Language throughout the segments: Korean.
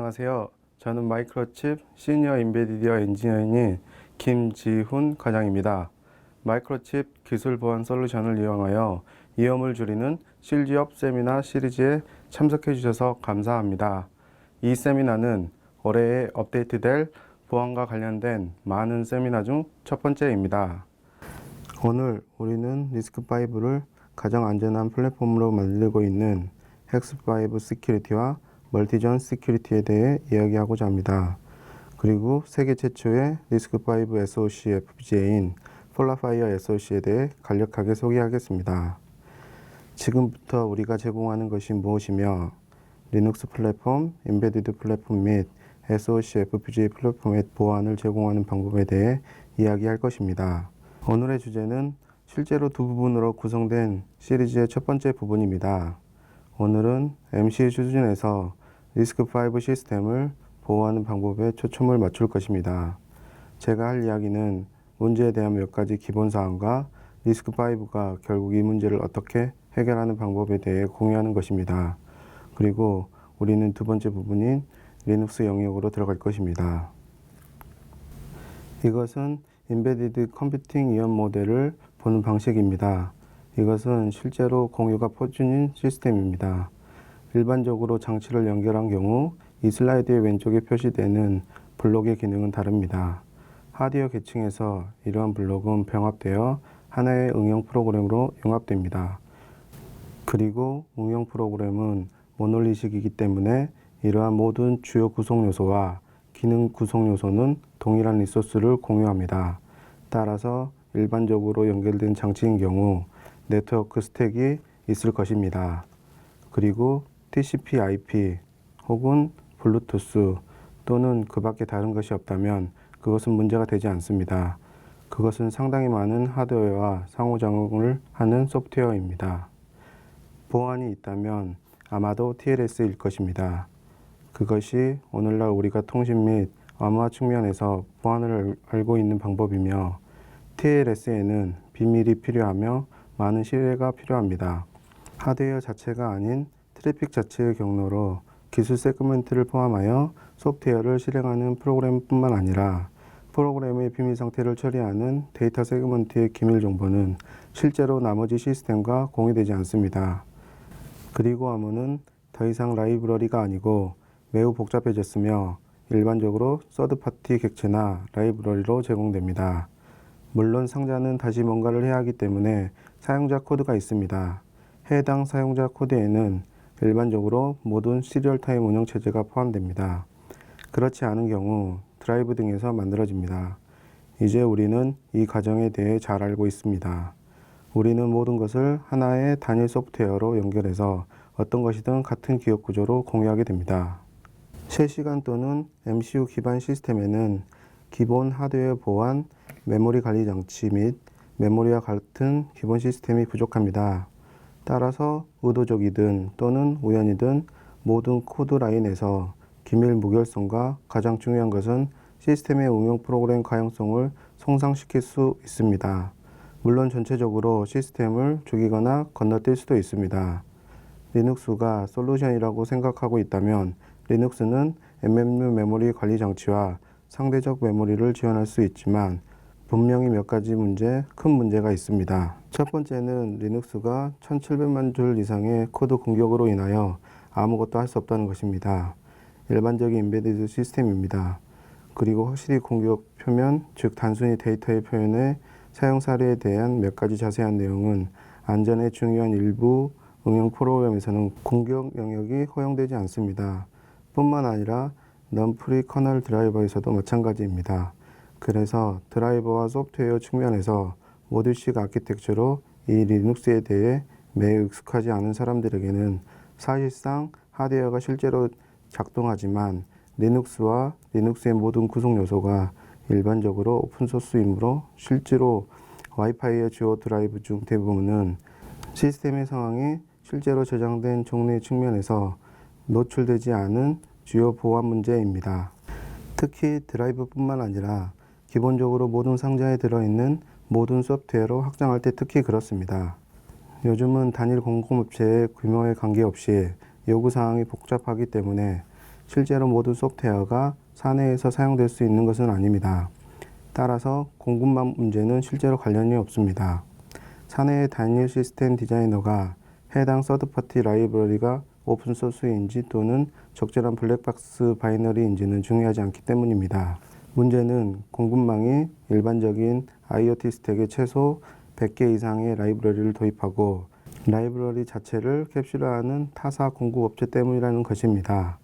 안녕하세요. 저는 마이크로칩 시니어 인베디드 엔지니어인 김지훈 과장입니다. 마이크로칩 기술 보안 솔루션을 이용하여 위험을 줄이는 실기업 세미나 시리즈에 참석해 주셔서 감사합니다. 이 세미나는 올해에 업데이트될 보안과 관련된 많은 세미나 중 첫 번째입니다. 오늘 우리는 리스크5를 가장 안전한 플랫폼으로 만들고 있는 헥스5 시큐리티와 멀티존 시큐리티에 대해 이야기하고자 합니다. 그리고 세계 최초의 리스크5 SOC FPGA인 폴라파이어 SOC에 대해 간략하게 소개하겠습니다. 지금부터 우리가 제공하는 것이 무엇이며 리눅스 플랫폼, 인베디드 플랫폼 및 SOC FPGA 플랫폼의 보안을 제공하는 방법에 대해 이야기할 것입니다. 오늘의 주제는 실제로 두 부분으로 구성된 시리즈의 첫 번째 부분입니다. 오늘은 MC 수준에서 리스크5 시스템을 보호하는 방법에 초점을 맞출 것입니다. 제가 할 이야기는 문제에 대한 몇 가지 기본사항과 리스크5가 결국 이 문제를 어떻게 해결하는 방법에 대해 공유하는 것입니다. 그리고 우리는 두 번째 부분인 리눅스 영역으로 들어갈 것입니다. 이것은 인베디드 컴퓨팅 위험 모델을 보는 방식입니다. 이것은 실제로 공유가 표준인 시스템입니다. 일반적으로 장치를 연결한 경우 이 슬라이드의 왼쪽에 표시되는 블록의 기능은 다릅니다. 하드웨어 계층에서 이러한 블록은 병합되어 하나의 응용 프로그램으로 융합됩니다. 그리고 응용 프로그램은 모놀리식이기 때문에 이러한 모든 주요 구성 요소와 기능 구성 요소는 동일한 리소스를 공유합니다. 따라서 일반적으로 연결된 장치인 경우 네트워크 스택이 있을 것입니다. 그리고 TCP/IP 혹은 블루투스 또는 그 밖에 다른 것이 없다면 그것은 문제가 되지 않습니다. 그것은 상당히 많은 하드웨어와 상호작용을 하는 소프트웨어입니다. 보안이 있다면 아마도 TLS일 것입니다. 그것이 오늘날 우리가 통신 및 암호화 측면에서 보안을 알고 있는 방법이며 TLS에는 비밀이 필요하며 많은 신뢰가 필요합니다. 하드웨어 자체가 아닌 트래픽 자체의 경로로 기술 세그먼트를 포함하여 소프트웨어를 실행하는 프로그램뿐만 아니라 프로그램의 비밀 상태를 처리하는 데이터 세그먼트의 기밀 정보는 실제로 나머지 시스템과 공유되지 않습니다. 그리고 암호는 더 이상 라이브러리가 아니고 매우 복잡해졌으며 일반적으로 서드파티 객체나 라이브러리로 제공됩니다. 물론 상자는 다시 뭔가를 해야 하기 때문에 사용자 코드가 있습니다. 해당 사용자 코드에는 일반적으로 모든 시리얼 타임 운영체제가 포함됩니다. 그렇지 않은 경우 드라이브 등에서 만들어집니다. 이제 우리는 이 과정에 대해 잘 알고 있습니다. 우리는 모든 것을 하나의 단일 소프트웨어로 연결해서 어떤 것이든 같은 기억 구조로 공유하게 됩니다. 실시간 또는 MCU 기반 시스템에는 기본 하드웨어 보안, 메모리 관리 장치 및 메모리와 같은 기본 시스템이 부족합니다. 따라서 의도적이든 또는 우연이든 모든 코드 라인에서 기밀 무결성과 가장 중요한 것은 시스템의 응용 프로그램 가용성을 손상시킬 수 있습니다. 물론 전체적으로 시스템을 죽이거나 건너뛸 수도 있습니다. 리눅스가 솔루션이라고 생각하고 있다면 리눅스는 MMU 메모리 관리 장치와 상대적 메모리를 지원할 수 있지만 분명히 몇 가지 큰 문제가 있습니다. 첫 번째는 리눅스가 1700만 줄 이상의 코드 공격으로 인하여 아무것도 할 수 없다는 것입니다. 일반적인 인베디드 시스템입니다. 그리고 확실히 공격 표면, 즉 단순히 데이터의 표현의 사용 사례에 대한 몇 가지 자세한 내용은 안전에 중요한 일부 응용 프로그램에서는 공격 영역이 허용되지 않습니다. 뿐만 아니라 non-free 커널 드라이버에서도 마찬가지입니다. 그래서 드라이버와 소프트웨어 측면에서 모듈식 아키텍처로 이 리눅스에 대해 매우 익숙하지 않은 사람들에게는 사실상 하드웨어가 실제로 작동하지만 리눅스와 리눅스의 모든 구성 요소가 일반적으로 오픈소스이므로 실제로 와이파이의 주요 드라이브 중 대부분은 시스템의 상황이 실제로 저장된 종류의 측면에서 노출되지 않은 주요 보안 문제입니다. 특히 드라이브뿐만 아니라 기본적으로 모든 상자에 들어있는 모든 소프트웨어로 확장할 때 특히 그렇습니다. 요즘은 단일 공급업체의 규모에 관계없이 요구사항이 복잡하기 때문에 실제로 모든 소프트웨어가 사내에서 사용될 수 있는 것은 아닙니다. 따라서 공급망 문제는 실제로 관련이 없습니다. 사내의 단일 시스템 디자이너가 해당 서드파티 라이브러리가 오픈소스인지 또는 적절한 블랙박스 바이너리인지는 중요하지 않기 때문입니다. 문제는 공급망이 일반적인 IoT 스택에 최소 100개 이상의 라이브러리를 도입하고 라이브러리 자체를 캡슐화하는 타사 공급업체 때문이라는 것입니다.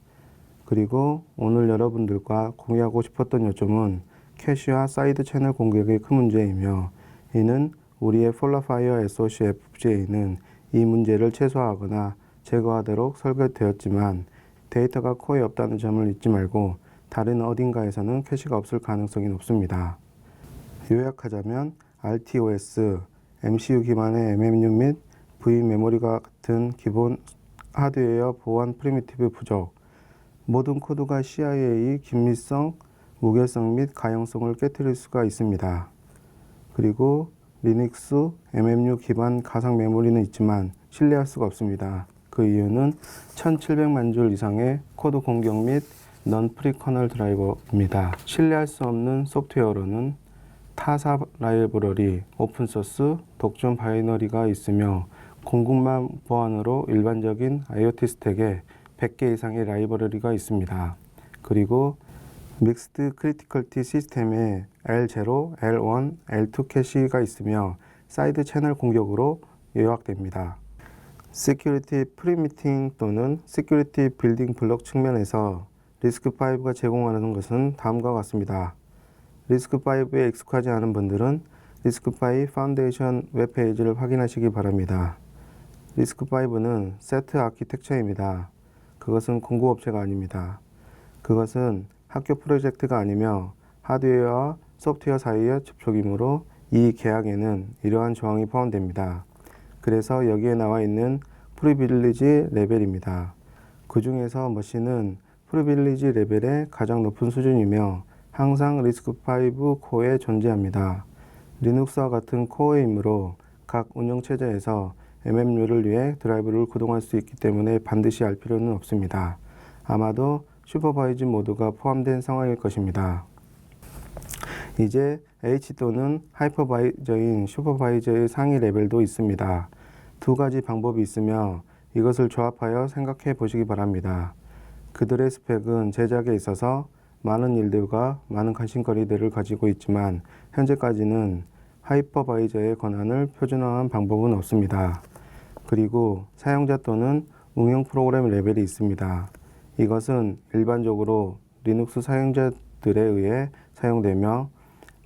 그리고 오늘 여러분들과 공유하고 싶었던 요점은 캐시와 사이드 채널 공격의 큰 문제이며 이는 우리의 폴라파이어 SoC FPGA는 이 문제를 최소화하거나 제거하도록 설계되었지만 데이터가 코어에 없다는 점을 잊지 말고 다른 어딘가에서는 캐시가 없을 가능성이 높습니다. 요약하자면 RTOS, MCU 기반의 MMU 및 V메모리가 같은 기본 하드웨어 보안 프리미티브 부족, 모든 코드가 CIA 긴밀성, 무결성 및 가용성을 깨뜨릴 수가 있습니다. 그리고 리눅스, MMU 기반 가상 메모리는 있지만 신뢰할 수가 없습니다. 그 이유는 1700만 줄 이상의 코드 공격 및 non-free kernel 드라이버입니다. 신뢰할 수 없는 소프트웨어로는 타사 라이브러리, 오픈소스, 독점 바이너리가 있으며 공급망 보안으로 일반적인 IoT 스택에 100개 이상의 라이브러리가 있습니다. 그리고 믹스드 크리티컬티 시스템에 L0, L1, L2 캐시가 있으며 사이드 채널 공격으로 요약됩니다. 시큐리티 프리미팅 또는 시큐리티 빌딩 블록 측면에서 리스크5가 제공하는 것은 다음과 같습니다. 리스크5에 익숙하지 않은 분들은 리스크5 파운데이션 웹페이지를 확인하시기 바랍니다. 리스크5는 세트 아키텍처입니다. 그것은 공급업체가 아닙니다. 그것은 학교 프로젝트가 아니며 하드웨어와 소프트웨어 사이의 접촉이므로 이 계약에는 이러한 조항이 포함됩니다. 그래서 여기에 나와 있는 프리빌리지 레벨입니다. 그 중에서 머신은 프리빌리지 레벨의 가장 높은 수준이며 항상 리스크5 코어에 존재합니다. 리눅스와 같은 코어이므로 각 운영체제에서 MMU를 위해 드라이브를 구동할 수 있기 때문에 반드시 알 필요는 없습니다. 아마도 슈퍼바이즈 모드가 포함된 상황일 것입니다. 이제 H 또는 하이퍼바이저인 슈퍼바이저의 상위 레벨도 있습니다. 두 가지 방법이 있으며 이것을 조합하여 생각해 보시기 바랍니다. 그들의 스펙은 제작에 있어서 많은 일들과 많은 관심거리들을 가지고 있지만 현재까지는 하이퍼바이저의 권한을 표준화한 방법은 없습니다. 그리고 사용자 또는 응용 프로그램 레벨이 있습니다. 이것은 일반적으로 리눅스 사용자들에 의해 사용되며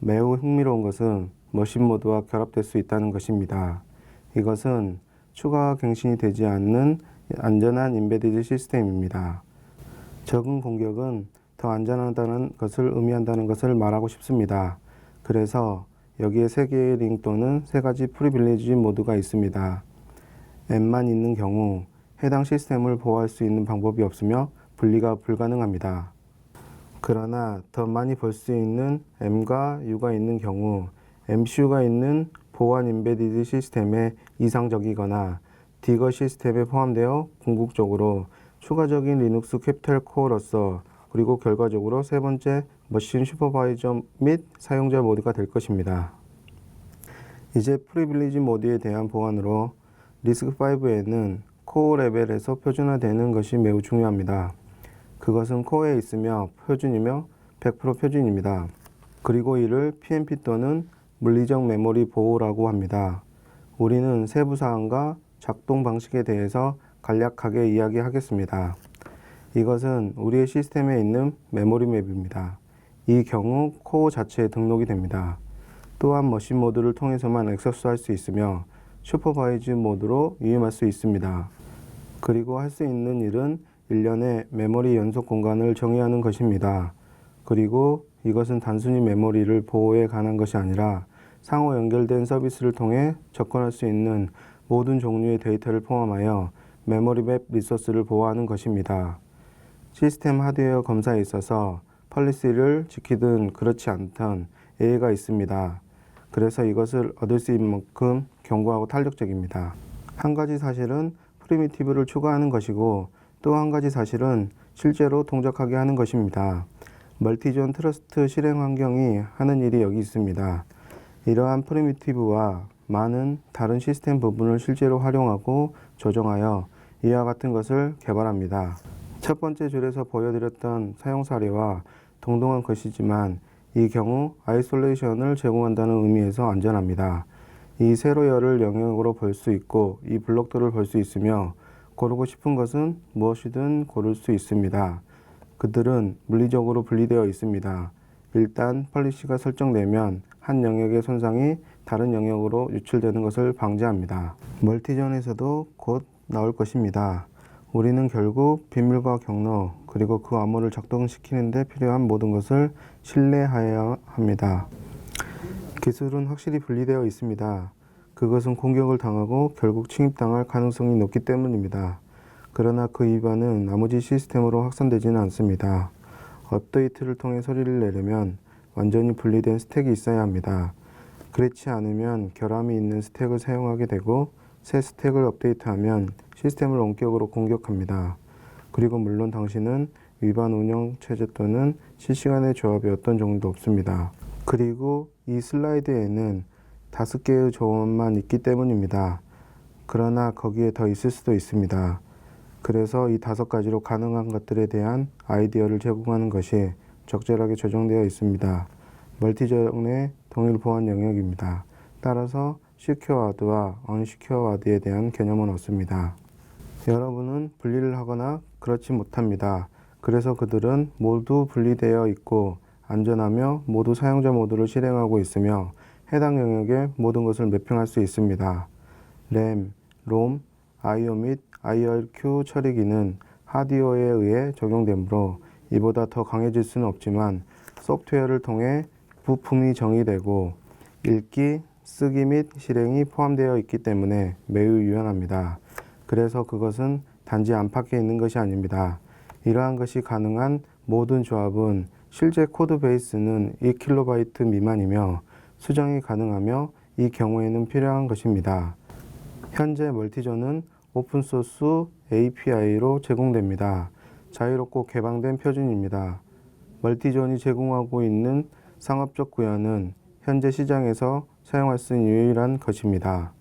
매우 흥미로운 것은 머신 모드와 결합될 수 있다는 것입니다. 이것은 추가 갱신이 되지 않는 안전한 임베디드 시스템입니다. 적은 공격은 더 안전하다는 것을 의미한다는 것을 말하고 싶습니다. 그래서 여기에 3개의 링 또는 3가지 프리빌리지 모드가 있습니다. M만 있는 경우 해당 시스템을 보호할 수 있는 방법이 없으며 분리가 불가능합니다. 그러나 더 많이 볼 수 있는 M과 U가 있는 경우 MCU가 있는 보안 임베디드 시스템에 이상적이거나 디거 시스템에 포함되어 궁극적으로 추가적인 리눅스 캐피탈 코어로서 그리고 결과적으로 세 번째 머신 슈퍼바이저 및 사용자 모드가 될 것입니다. 이제 프리빌리지 모드에 대한 보안으로 리스크5에는 코어 레벨에서 표준화되는 것이 매우 중요합니다. 그것은 코어에 있으며 표준이며 100% 표준입니다. 그리고 이를 PMP 또는 물리적 메모리 보호라고 합니다. 우리는 세부 사항과 작동 방식에 대해서 간략하게 이야기하겠습니다. 이것은 우리의 시스템에 있는 메모리 맵입니다. 이 경우 코어 자체에 등록이 됩니다. 또한 머신 모드를 통해서만 액세스할 수 있으며 슈퍼바이즈 모드로 이용할 수 있습니다. 그리고 할 수 있는 일은 일련의 메모리 연속 공간을 정의하는 것입니다. 그리고 이것은 단순히 메모리를 보호에 관한 것이 아니라 상호 연결된 서비스를 통해 접근할 수 있는 모든 종류의 데이터를 포함하여 메모리 맵 리소스를 보호하는 것입니다. 시스템 하드웨어 검사에 있어서 펄리시를 지키든 그렇지 않든 예외가 있습니다. 그래서 이것을 얻을 수 있는 만큼 견고하고 탄력적입니다. 한 가지 사실은 프리미티브를 추가하는 것이고 또 한 가지 사실은 실제로 동작하게 하는 것입니다. 멀티존 트러스트 실행 환경이 하는 일이 여기 있습니다. 이러한 프리미티브와 많은 다른 시스템 부분을 실제로 활용하고 조정하여 이와 같은 것을 개발합니다. 첫 번째 줄에서 보여드렸던 사용 사례와 동등한 것이지만 이 경우 아이솔레이션을 제공한다는 의미에서 안전합니다. 이 세로열을 영역으로 볼 수 있고 이 블록들을 볼 수 있으며 고르고 싶은 것은 무엇이든 고를 수 있습니다. 그들은 물리적으로 분리되어 있습니다. 일단 폴리시가 설정되면 한 영역의 손상이 다른 영역으로 유출되는 것을 방지합니다. 멀티존에서도 곧 나올 것입니다. 우리는 결국 비밀과 경로 그리고 그 암호를 작동시키는 데 필요한 모든 것을 신뢰해야 합니다. 기술은 확실히 분리되어 있습니다. 그것은 공격을 당하고 결국 침입당할 가능성이 높기 때문입니다. 그러나 그 위반은 나머지 시스템으로 확산되지는 않습니다. 업데이트를 통해 소리를 내려면 완전히 분리된 스택이 있어야 합니다. 그렇지 않으면 결함이 있는 스택을 사용하게 되고 새 스택을 업데이트하면 시스템을 원격으로 공격합니다. 그리고 물론 당신은 위반 운영 체제 또는 실시간의 조합에 어떤 정도 없습니다. 그리고 이 슬라이드에는 5개의 조언만 있기 때문입니다. 그러나 거기에 더 있을 수도 있습니다. 그래서 이 5가지로 가능한 것들에 대한 아이디어를 제공하는 것이 적절하게 조정되어 있습니다. 멀티존의 동일 보안 영역입니다. 따라서 시큐어와드와 언시큐어와드에 대한 개념은 없습니다. 여러분은 분리를 하거나 그렇지 못합니다. 그래서 그들은 모두 분리되어 있고 안전하며 모두 사용자 모드를 실행하고 있으며 해당 영역의 모든 것을 매핑할 수 있습니다. 램, 롬, IO 및 IRQ 처리기는 하드웨어에 의해 적용되므로 이보다 더 강해질 수는 없지만 소프트웨어를 통해 부품이 정의되고 읽기, 쓰기 및 실행이 포함되어 있기 때문에 매우 유연합니다. 그래서 그것은 단지 안팎에 있는 것이 아닙니다. 이러한 것이 가능한 모든 조합은 실제 코드 베이스는 2KB 미만이며 수정이 가능하며 이 경우에는 필요한 것입니다. 현재 멀티존은 오픈소스 API로 제공됩니다. 자유롭고 개방된 표준입니다. 멀티존이 제공하고 있는 상업적 구현은 현재 시장에서 사용할 수 있는 유일한 것입니다.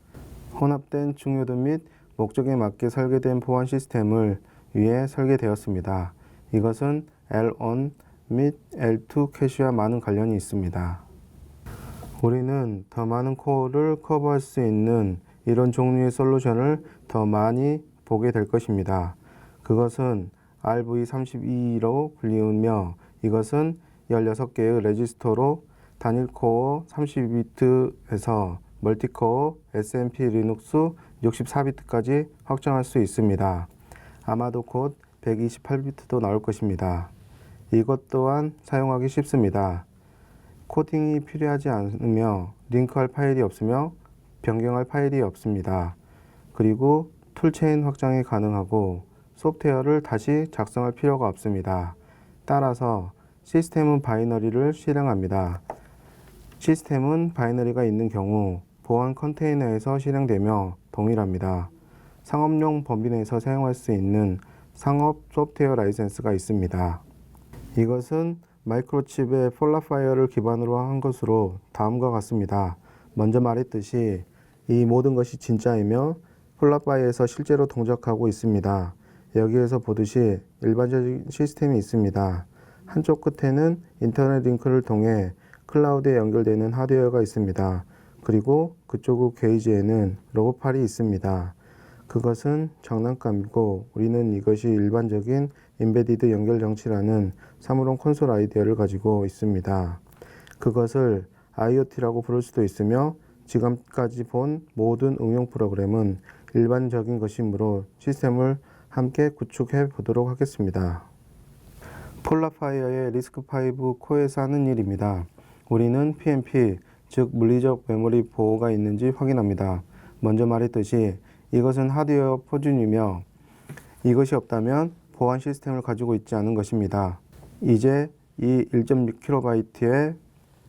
혼합된 중요도 및 목적에 맞게 설계된 보안 시스템을 위해 설계되었습니다. 이것은 L1 및 L2 캐시와 많은 관련이 있습니다. 우리는 더 많은 코어를 커버할 수 있는 이런 종류의 솔루션을 더 많이 보게 될 것입니다. 그것은 RV32로 불리우며 이것은 16개의 레지스터로 단일 코어 32비트에서 멀티코어 SMP 리눅스 64비트까지 확장할 수 있습니다. 아마도 곧 128비트도 나올 것입니다. 이것 또한 사용하기 쉽습니다. 코딩이 필요하지 않으며 링크할 파일이 없으며 변경할 파일이 없습니다. 그리고 툴체인 확장이 가능하고 소프트웨어를 다시 작성할 필요가 없습니다. 따라서 시스템은 바이너리를 실행합니다. 시스템은 바이너리가 있는 경우 보안 컨테이너에서 실행되며 동일합니다. 상업용 범위 내에서 사용할 수 있는 상업 소프트웨어 라이센스가 있습니다. 이것은 마이크로칩의 폴라파이어를 기반으로 한 것으로 다음과 같습니다. 먼저 말했듯이 이 모든 것이 진짜이며 폴라파이어에서 실제로 동작하고 있습니다. 여기에서 보듯이 일반적인 시스템이 있습니다. 한쪽 끝에는 인터넷 링크를 통해 클라우드에 연결되는 하드웨어가 있습니다. 그리고 그쪽 게이지에는 로봇팔이 있습니다. 그것은 장난감이고 우리는 이것이 일반적인 임베디드 연결 장치라는 사물론 콘솔 아이디어를 가지고 있습니다. 그것을 IoT라고 부를 수도 있으며 지금까지 본 모든 응용 프로그램은 일반적인 것이므로 시스템을 함께 구축해 보도록 하겠습니다. 폴라파이어의 리스크5 코어에서 하는 일입니다. 우리는 PMP, 즉 물리적 메모리 보호가 있는지 확인합니다. 먼저 말했듯이 이것은 하드웨어 표준이며 이것이 없다면 보안 시스템을 가지고 있지 않은 것입니다. 이제 이 1.6KB의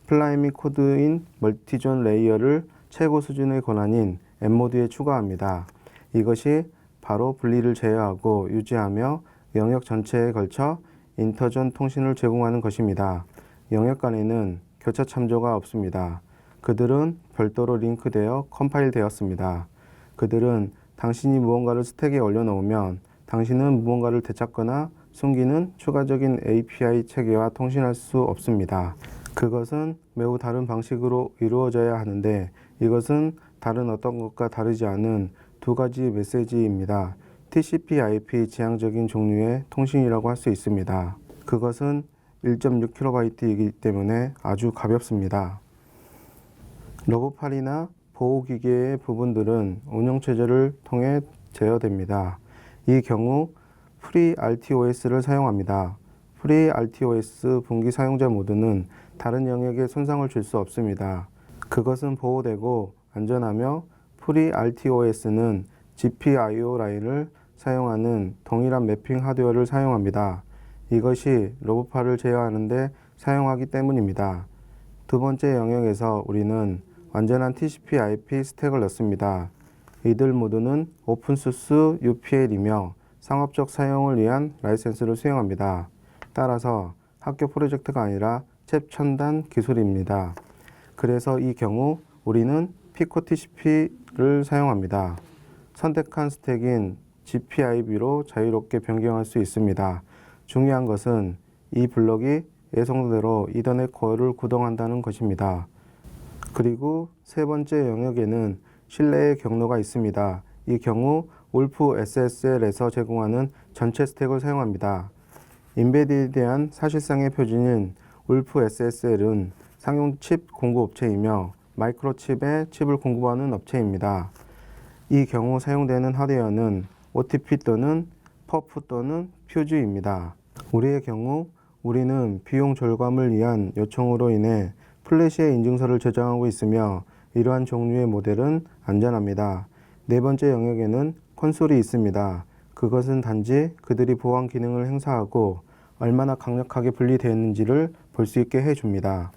플라이밍 코드인 멀티존 레이어를 최고 수준의 권한인 M모드에 추가합니다. 이것이 바로 분리를 제어하고 유지하며 영역 전체에 걸쳐 인터존 통신을 제공하는 것입니다. 영역 간에는 교차 참조가 없습니다. 그들은 별도로 링크되어 컴파일 되었습니다. 그들은 당신이 무언가를 스택에 올려놓으면 당신은 무언가를 되찾거나 숨기는 추가적인 API 체계와 통신할 수 없습니다. 그것은 매우 다른 방식으로 이루어져야 하는데 이것은 다른 어떤 것과 다르지 않은 두 가지 메시지입니다. TCP/IP 지향적인 종류의 통신이라고 할 수 있습니다. 그것은 1.6kB이기 때문에 아주 가볍습니다. 러브팔이나 보호기계의 부분들은 운영체제를 통해 제어됩니다. 이 경우 FreeRTOS를 사용합니다. FreeRTOS 분기 사용자 모드는 다른 영역에 손상을 줄 수 없습니다. 그것은 보호되고 안전하며 FreeRTOS는 GPIO 라인을 사용하는 동일한 매핑 하드웨어를 사용합니다. 이것이 러브팔을 제어하는 데 사용하기 때문입니다. 두 번째 영역에서 우리는 완전한 TCP/IP 스택을 넣습니다. 이들 모두는 오픈소스 UPL이며 상업적 사용을 위한 라이센스를 수용합니다. 따라서 학교 프로젝트가 아니라 최첨단 기술입니다. 그래서 이 경우 우리는 피코 TCP를 사용합니다. 선택한 스택인 GPIB로 자유롭게 변경할 수 있습니다. 중요한 것은 이 블럭이 예상대로 이더넷 코어를 구동한다는 것입니다. 그리고 세 번째 영역에는 신뢰의 경로가 있습니다. 이 경우 울프 SSL에서 제공하는 전체 스택을 사용합니다. 인베디에 대한 사실상의 표준인 울프 SSL은 상용 칩 공급업체이며 마이크로칩에 칩을 공급하는 업체입니다. 이 경우 사용되는 하드웨어는 OTP 또는 퍼프 또는 퓨즈입니다. 우리의 경우 우리는 비용 절감을 위한 요청으로 인해 플래시의 인증서를 저장하고 있으며 이러한 종류의 모델은 안전합니다. 네 번째 영역에는 콘솔이 있습니다. 그것은 단지 그들이 보안 기능을 행사하고 얼마나 강력하게 분리되었는지를 볼 수 있게 해줍니다.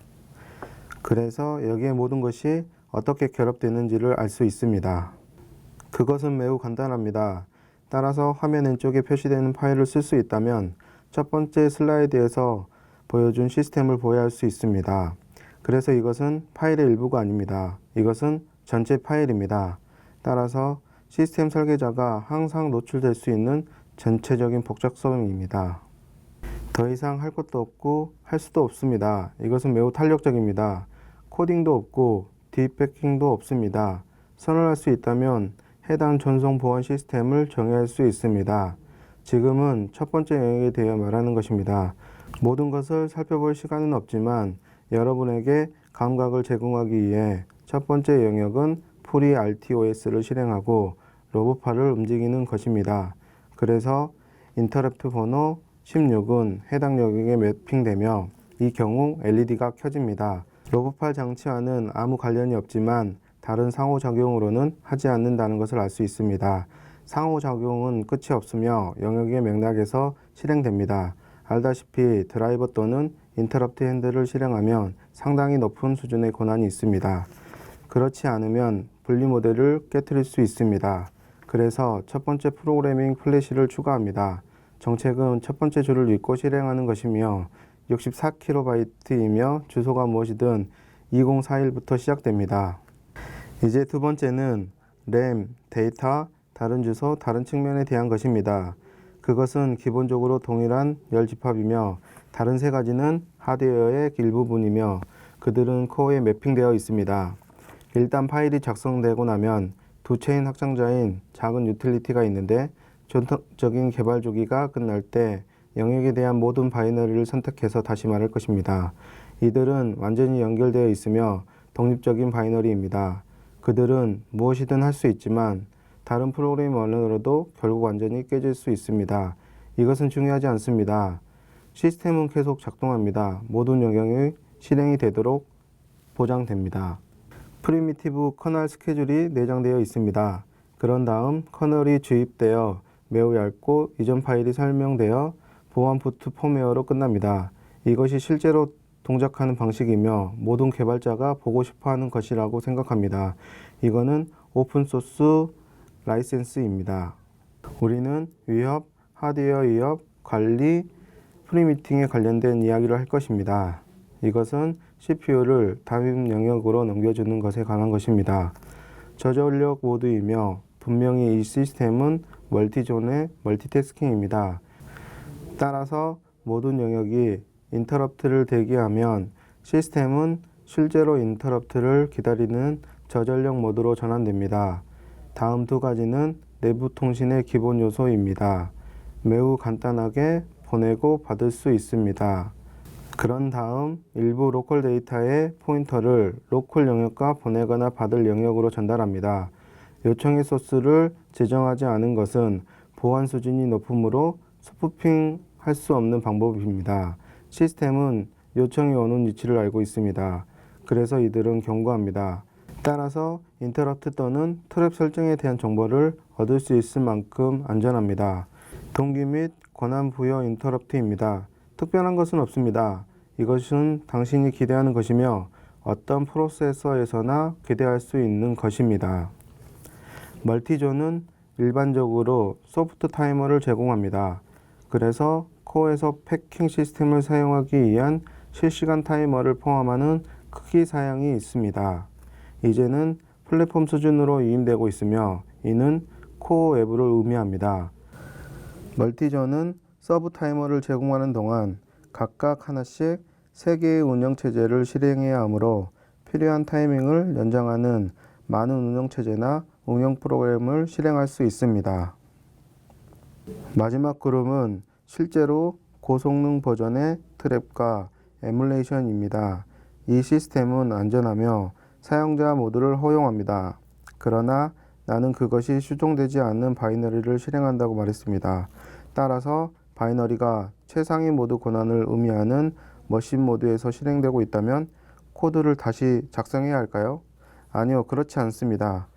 그래서 여기에 모든 것이 어떻게 결합되는지를 알 수 있습니다. 그것은 매우 간단합니다. 따라서 화면 왼쪽에 표시되는 파일을 쓸 수 있다면 첫 번째 슬라이드에서 보여준 시스템을 보여할 수 있습니다. 그래서 이것은 파일의 일부가 아닙니다. 이것은 전체 파일입니다. 따라서 시스템 설계자가 항상 노출될 수 있는 전체적인 복잡성입니다. 더 이상 할 것도 없고 할 수도 없습니다. 이것은 매우 탄력적입니다. 코딩도 없고 디패킹도 없습니다. 선언할 수 있다면 해당 전송 보안 시스템을 정의할 수 있습니다. 지금은 첫 번째 영역에 대해 말하는 것입니다. 모든 것을 살펴볼 시간은 없지만 여러분에게 감각을 제공하기 위해 첫 번째 영역은 FreeRTOS를 실행하고 러브팔을 움직이는 것입니다. 그래서 인터럽트 번호 16은 해당 영역에 매핑되며 이 경우 LED가 켜집니다. 러브팔 장치와는 아무 관련이 없지만 다른 상호작용으로는 하지 않는다는 것을 알 수 있습니다. 상호작용은 끝이 없으며 영역의 맥락에서 실행됩니다. 알다시피 드라이버 또는 인터럽트 핸들을 실행하면 상당히 높은 수준의 권한이 있습니다. 그렇지 않으면 분리 모델을 깨트릴 수 있습니다. 그래서 첫 번째 프로그래밍 플래시를 추가합니다. 정책은 첫 번째 줄을 읽고 실행하는 것이며 64kB이며 주소가 무엇이든 2041부터 시작됩니다. 이제 두 번째는 램, 데이터, 다른 주소, 다른 측면에 대한 것입니다. 그것은 기본적으로 동일한 열 집합이며 다른 세 가지는 하드웨어의 일부분이며 그들은 코어에 매핑되어 있습니다. 일단 파일이 작성되고 나면 두 체인 확장자인 작은 유틸리티가 있는데 전통적인 개발 주기가 끝날 때 영역에 대한 모든 바이너리를 선택해서 다시 말할 것입니다. 이들은 완전히 연결되어 있으며 독립적인 바이너리입니다. 그들은 무엇이든 할 수 있지만 다른 프로그래밍 언어로도 결국 완전히 깨질 수 있습니다. 이것은 중요하지 않습니다. 시스템은 계속 작동합니다. 모든 영역이 실행이 되도록 보장됩니다. 프리미티브 커널 스케줄이 내장되어 있습니다. 그런 다음 커널이 주입되어 매우 얇고 이전 파일이 설명되어 보안 부트 펌웨어로 끝납니다. 이것이 실제로 동작하는 방식이며 모든 개발자가 보고 싶어하는 것이라고 생각합니다. 이거는 오픈소스 라이센스입니다. 우리는 위협, 하드웨어 위협, 관리, 프리미팅에 관련된 이야기를 할 것입니다. 이것은 CPU를 다음 영역으로 넘겨주는 것에 관한 것입니다. 저전력 모드이며 분명히 이 시스템은 멀티존의 멀티태스킹입니다. 따라서 모든 영역이 인터럽트를 대기하면 시스템은 실제로 인터럽트를 기다리는 저전력 모드로 전환됩니다. 다음 두 가지는 내부 통신의 기본 요소입니다. 매우 간단하게 보내고 받을 수 있습니다. 그런 다음 일부 로컬 데이터의 포인터를 로컬 영역과 보내거나 받을 영역으로 전달합니다. 요청의 소스를 지정하지 않은 것은 보안 수준이 높으므로 스푸핑 할 수 없는 방법입니다. 시스템은 요청이 오는 위치를 알고 있습니다. 그래서 이들은 경고합니다. 따라서 인터럽트 또는 트랩 설정에 대한 정보를 얻을 수 있을 만큼 안전합니다. 동기 및 권한 부여 인터럽트입니다. 특별한 것은 없습니다. 이것은 당신이 기대하는 것이며 어떤 프로세서에서나 기대할 수 있는 것입니다. 멀티존은 일반적으로 소프트 타이머를 제공합니다. 그래서 코어에서 패킹 시스템을 사용하기 위한 실시간 타이머를 포함하는 크기 사양이 있습니다. 이제는 플랫폼 수준으로 위임되고 있으며 이는 코어 외부를 의미합니다. 멀티존은 서브 타이머를 제공하는 동안 각각 하나씩 3개의 운영체제를 실행해야 하므로 필요한 타이밍을 연장하는 많은 운영체제나 응용 프로그램을 실행할 수 있습니다. 마지막 그룹은 실제로 고성능 버전의 트랩과 에뮬레이션입니다. 이 시스템은 안전하며 사용자 모두를 허용합니다. 그러나 나는 그것이 수정되지 않는 바이너리를 실행한다고 말했습니다. 따라서 바이너리가 최상위 모드 권한을 의미하는 머신 모드에서 실행되고 있다면 코드를 다시 작성해야 할까요? 아니요, 그렇지 않습니다.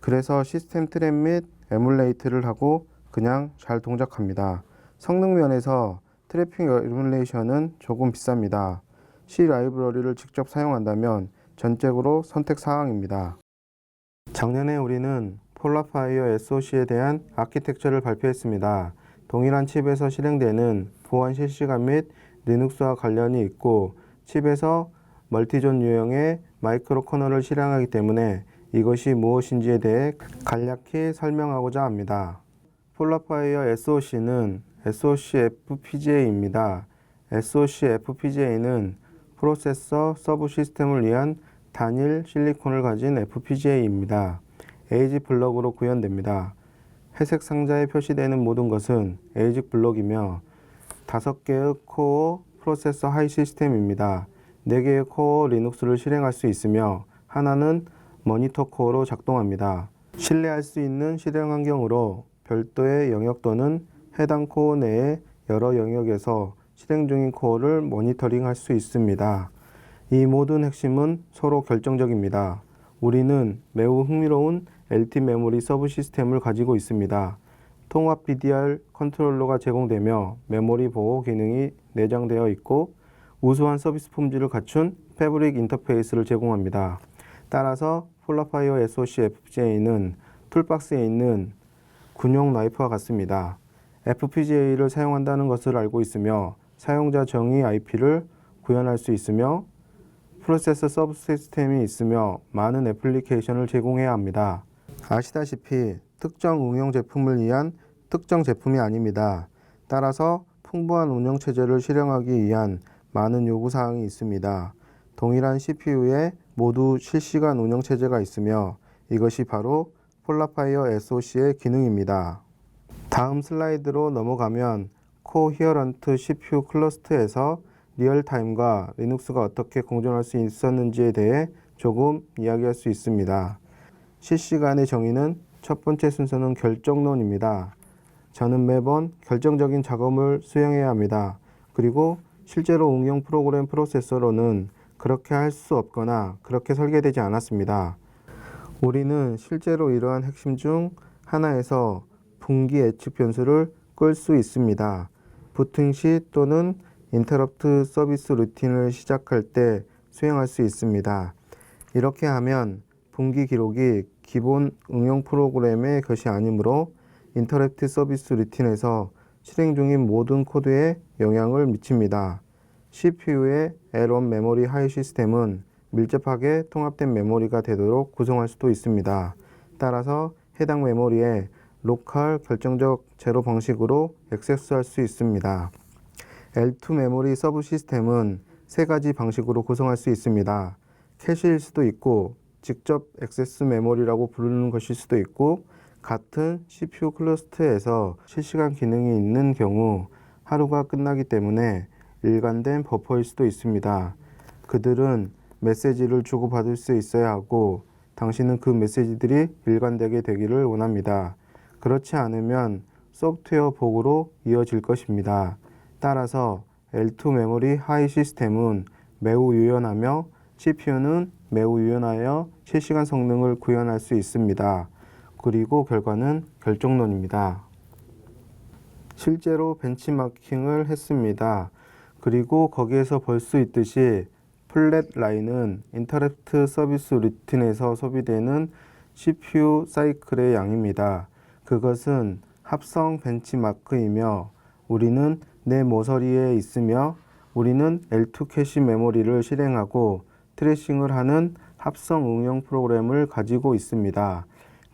그래서 시스템 트랩 및 에뮬레이트를 하고 그냥 잘 동작합니다. 성능 면에서 트래픽 에뮬레이션은 조금 비쌉니다. C 라이브러리를 직접 사용한다면 전적으로 선택 사항입니다. 작년에 우리는 폴라파이어 SoC에 대한 아키텍처를 발표했습니다. 동일한 칩에서 실행되는 보안 실시간 및 리눅스와 관련이 있고 칩에서 멀티존 유형의 마이크로 커널을 실행하기 때문에 이것이 무엇인지에 대해 간략히 설명하고자 합니다. 폴라파이어 SoC는 SoC FPGA입니다. SoC FPGA는 프로세서 서브 시스템을 위한 단일 실리콘을 가진 FPGA입니다. 에이지 블럭으로 구현됩니다. 회색 상자에 표시되는 모든 것은 에이지 블럭이며 5개의 코어 프로세서 하이 시스템입니다. 4개의 코어 리눅스를 실행할 수 있으며 하나는 모니터 코어로 작동합니다. 신뢰할 수 있는 실행 환경으로 별도의 영역 또는 해당 코어 내의 여러 영역에서 실행 중인 코어를 모니터링할 수 있습니다. 이 모든 핵심은 서로 결정적입니다. 우리는 매우 흥미로운 LT 메모리 서브 시스템을 가지고 있습니다. 통합 DDR 컨트롤러가 제공되며 메모리 보호 기능이 내장되어 있고 우수한 서비스 품질을 갖춘 패브릭 인터페이스를 제공합니다. 따라서 폴라파이어 SoC FPGA는 툴박스에 있는 군용 나이프와 같습니다. FPGA를 사용한다는 것을 알고 있으며 사용자 정의 IP를 구현할 수 있으며 프로세서 서브 시스템이 있으며 많은 애플리케이션을 제공해야 합니다. 아시다시피 특정 응용 제품을 위한 특정 제품이 아닙니다. 따라서 풍부한 운영체제를 실행하기 위한 많은 요구사항이 있습니다. 동일한 CPU에 모두 실시간 운영체제가 있으며 이것이 바로 폴라파이어 SoC의 기능입니다. 다음 슬라이드로 넘어가면 코히어런트 CPU 클러스터에서 리얼타임과 리눅스가 어떻게 공존할 수 있었는지에 대해 조금 이야기할 수 있습니다. 실시간의 정의는 첫 번째 순서는 결정론입니다. 저는 매번 결정적인 작업을 수행해야 합니다. 그리고 실제로 응용 프로그램 프로세서로는 그렇게 할 수 없거나 그렇게 설계되지 않았습니다. 우리는 실제로 이러한 핵심 중 하나에서 분기 예측 변수를 끌 수 있습니다. 부팅 시 또는 인터럽트 서비스 루틴을 시작할 때 수행할 수 있습니다. 이렇게 하면 분기 기록이 기본 응용 프로그램의 것이 아니므로 인터럽트 서비스 루틴에서 실행 중인 모든 코드에 영향을 미칩니다. CPU의 L1 메모리 하이 시스템은 밀접하게 통합된 메모리가 되도록 구성할 수도 있습니다. 따라서 해당 메모리에 로컬 결정적 제로 방식으로 액세스할 수 있습니다. L2 메모리 서브 시스템은 세 가지 방식으로 구성할 수 있습니다. 캐시일 수도 있고 직접 액세스 메모리라고 부르는 것일 수도 있고 같은 CPU 클러스터에서 실시간 기능이 있는 경우 하루가 끝나기 때문에 일관된 버퍼일 수도 있습니다. 그들은 메시지를 주고받을 수 있어야 하고 당신은 그 메시지들이 일관되게 되기를 원합니다. 그렇지 않으면 소프트웨어 복으로 이어질 것입니다. 따라서 L2 메모리 하이 시스템은 매우 유연하며 CPU는 매우 유연하여 실시간 성능을 구현할 수 있습니다. 그리고 결과는 결정론입니다. 실제로 벤치마킹을 했습니다. 그리고 거기에서 볼 수 있듯이 플랫 라인은 인터랩트 서비스 루틴에서 소비되는 CPU 사이클의 양입니다. 그것은 합성 벤치마크이며 우리는 내 모서리에 있으며 우리는 L2 캐시 메모리를 실행하고 트래싱을 하는 합성 응용 프로그램을 가지고 있습니다.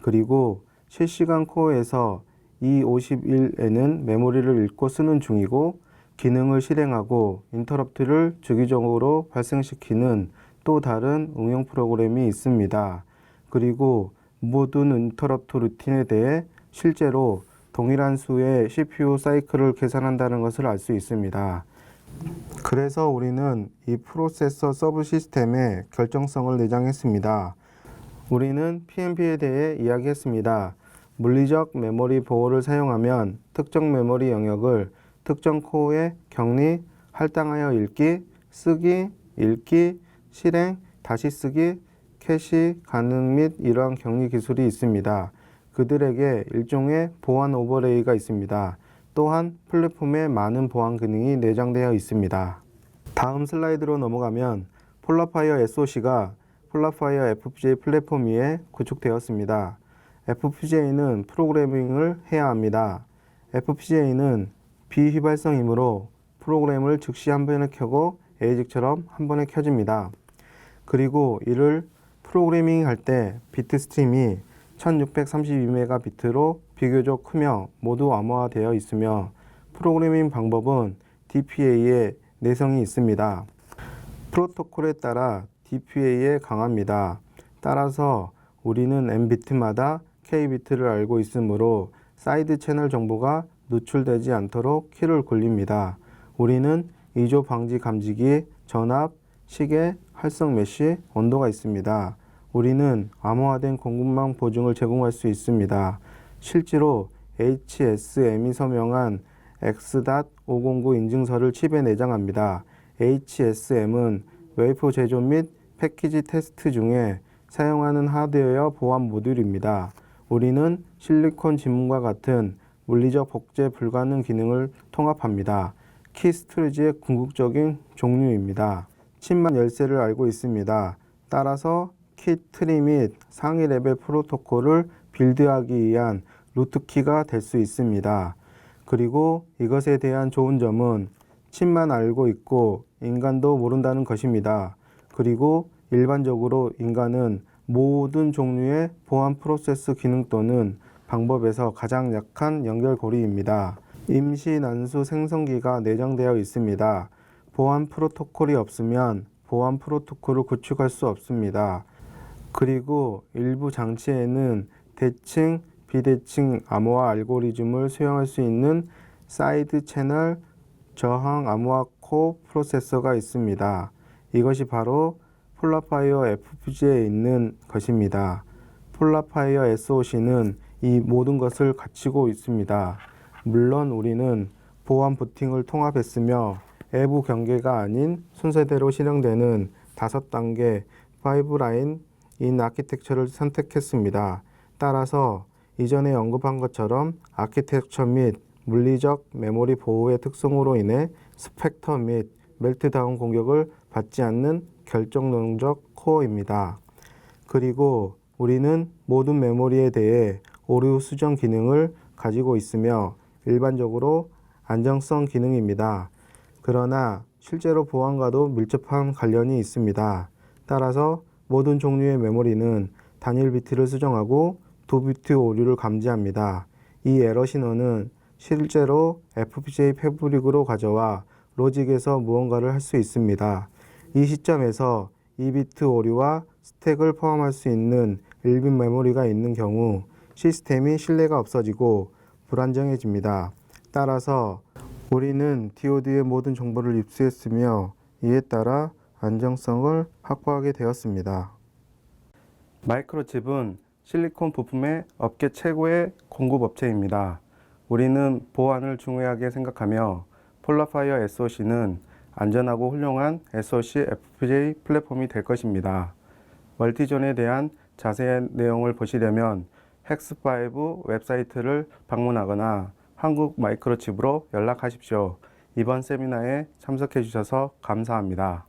그리고 실시간 코어에서 E51에는 메모리를 읽고 쓰는 중이고 기능을 실행하고 인터럽트를 주기적으로 발생시키는 또 다른 응용 프로그램이 있습니다. 그리고 모든 인터럽트 루틴에 대해 실제로 동일한 수의 CPU 사이클을 계산한다는 것을 알 수 있습니다. 그래서 우리는 이 프로세서 서브 시스템에 결정성을 내장했습니다. 우리는 PNP에 대해 이야기했습니다. 물리적 메모리 보호를 사용하면 특정 메모리 영역을 특정 코어에 격리, 할당하여 읽기, 쓰기, 읽기, 실행, 다시 쓰기, 캐시 가능 및 이러한 격리 기술이 있습니다. 그들에게 일종의 보안 오버레이가 있습니다. 또한 플랫폼에 많은 보안 기능이 내장되어 있습니다. 다음 슬라이드로 넘어가면 폴라파이어 SoC가 폴라파이어 FPGA 플랫폼 위에 구축되었습니다. FPGA는 프로그래밍을 해야 합니다. FPGA는 비휘발성이므로 프로그램을 즉시 한 번에 켜고 에이직처럼 한 번에 켜집니다. 그리고 이를 프로그래밍 할 때 비트 스트림이 1632MB로 비교적 크며 모두 암호화되어 있으며 프로그래밍 방법은 DPA에 내성이 있습니다. 프로토콜에 따라 DPA에 강합니다. 따라서 우리는 N비트마다 K비트를 알고 있으므로 사이드 채널 정보가 누출되지 않도록 키를 굴립니다. 우리는 이조 방지 감지기, 전압, 시계, 활성 메쉬, 온도가 있습니다. 우리는 암호화된 공급망 보증을 제공할 수 있습니다. 실제로 HSM이 서명한 X.509 인증서를 칩에 내장합니다. HSM은 웨이퍼 제조 및 패키지 테스트 중에 사용하는 하드웨어 보안 모듈입니다. 우리는 실리콘 지문과 같은 물리적 복제 불가능 기능을 통합합니다. 키스트리지의 궁극적인 종류입니다. 칩만 열쇠를 알고 있습니다. 따라서 키트리 및 상위 레벨 프로토콜을 빌드하기 위한 루트키가 될 수 있습니다. 그리고 이것에 대한 좋은 점은 칩만 알고 있고 인간도 모른다는 것입니다. 그리고 일반적으로 인간은 모든 종류의 보안 프로세스 기능 또는 방법에서 가장 약한 연결고리입니다. 임시 난수 생성기가 내장되어 있습니다. 보안 프로토콜이 없으면 보안 프로토콜을 구축할 수 없습니다. 그리고 일부 장치에는 대칭, 비대칭 암호화 알고리즘을 수행할 수 있는 사이드 채널 저항 암호화 코 프로세서가 있습니다. 이것이 바로 폴라파이어 FPGA에 있는 것입니다. 폴라파이어 SoC는 이 모든 것을 갖추고 있습니다. 물론 우리는 보안 부팅을 통합했으며 외부 경계가 아닌 순서대로 실행되는 5단계 5라인 인 아키텍처를 선택했습니다. 따라서 이전에 언급한 것처럼 아키텍처 및 물리적 메모리 보호의 특성으로 인해 스펙터 및 멜트다운 공격을 받지 않는 결정론적 코어입니다. 그리고 우리는 모든 메모리에 대해 오류 수정 기능을 가지고 있으며 일반적으로 안정성 기능입니다. 그러나 실제로 보안과도 밀접한 관련이 있습니다. 따라서 모든 종류의 메모리는 단일 비트를 수정하고 2비트 오류를 감지합니다. 이 에러 신호는 실제로 FPGA 패브릭으로 가져와 로직에서 무언가를 할 수 있습니다. 이 시점에서 2비트 오류와 스택을 포함할 수 있는 1빈 메모리가 있는 경우 시스템이 신뢰가 없어지고 불안정해집니다. 따라서 우리는 DoD의 모든 정보를 입수했으며 이에 따라 안정성을 확보하게 되었습니다. 마이크로칩은 실리콘 부품의 업계 최고의 공급업체입니다. 우리는 보안을 중요하게 생각하며 폴라파이어 SoC는 안전하고 훌륭한 SoC FPGA 플랫폼이 될 것입니다. 멀티존에 대한 자세한 내용을 보시려면 헥스5 웹사이트를 방문하거나 한국 마이크로칩으로 연락하십시오. 이번 세미나에 참석해 주셔서 감사합니다.